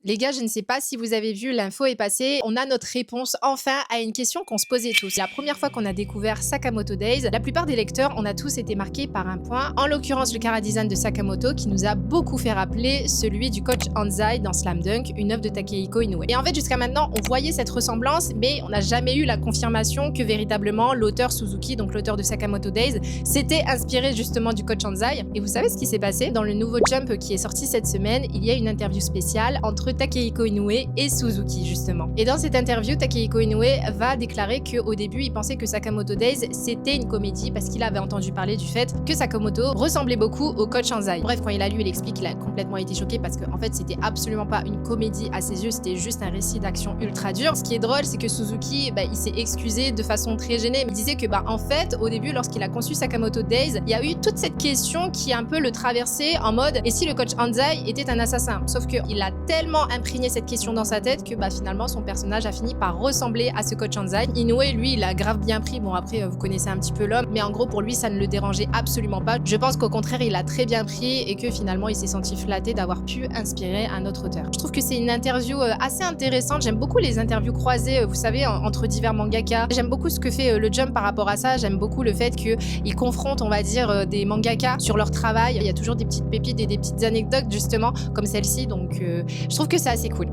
Les gars, je ne sais pas si vous avez vu, l'info est passée. On a notre réponse enfin à une question qu'on se posait tous. La première fois qu'on a découvert Sakamoto Days, la plupart des lecteurs, on a tous été marqués par un point, en l'occurrence le chara-design de Sakamoto qui nous a beaucoup fait rappeler celui du coach Anzai dans Slam Dunk, une œuvre de Takehiko Inoue. Et en fait, jusqu'à maintenant, on voyait cette ressemblance, mais on n'a jamais eu la confirmation que véritablement l'auteur Suzuki, donc l'auteur de Sakamoto Days, s'était inspiré justement du coach Anzai. Et vous savez ce qui s'est passé? Dans le nouveau Jump qui est sorti cette semaine, il y a une interview spéciale entre Takehiko Inoue et Suzuki justement. Et dans cette interview, Takehiko Inoue va déclarer qu'au début, il pensait que Sakamoto Days c'était une comédie parce qu'il avait entendu parler du fait que Sakamoto ressemblait beaucoup au coach Anzai. Bref, quand il a lu, il explique qu'il a complètement été choqué parce qu'en fait, c'était absolument pas une comédie à ses yeux, c'était juste un récit d'action ultra dur. Ce qui est drôle, c'est que Suzuki, il s'est excusé de façon très gênée. Il disait que en fait, au début, lorsqu'il a conçu Sakamoto Days, il y a eu toute cette question qui un peu le traversait en mode et si le coach Anzai était un assassin? Sauf qu'il a tellement imprégné cette question dans sa tête que finalement son personnage a fini par ressembler à ce coach Anzai. Inoue, lui, il a grave bien pris. Bon, après, vous connaissez un petit peu l'homme, mais en gros, pour lui, ça ne le dérangeait absolument pas. Je pense qu'au contraire, il a très bien pris et que finalement, il s'est senti flatté d'avoir pu inspirer un autre auteur. Je trouve que c'est une interview assez intéressante. J'aime beaucoup les interviews croisées, vous savez, entre divers mangaka. J'aime beaucoup ce que fait le Jump par rapport à ça. J'aime beaucoup le fait qu'il confronte, on va dire, des mangaka sur leur travail. Il y a toujours des petites pépites et des petites anecdotes, justement, comme celle-ci. Donc, je trouve que c'est assez cool.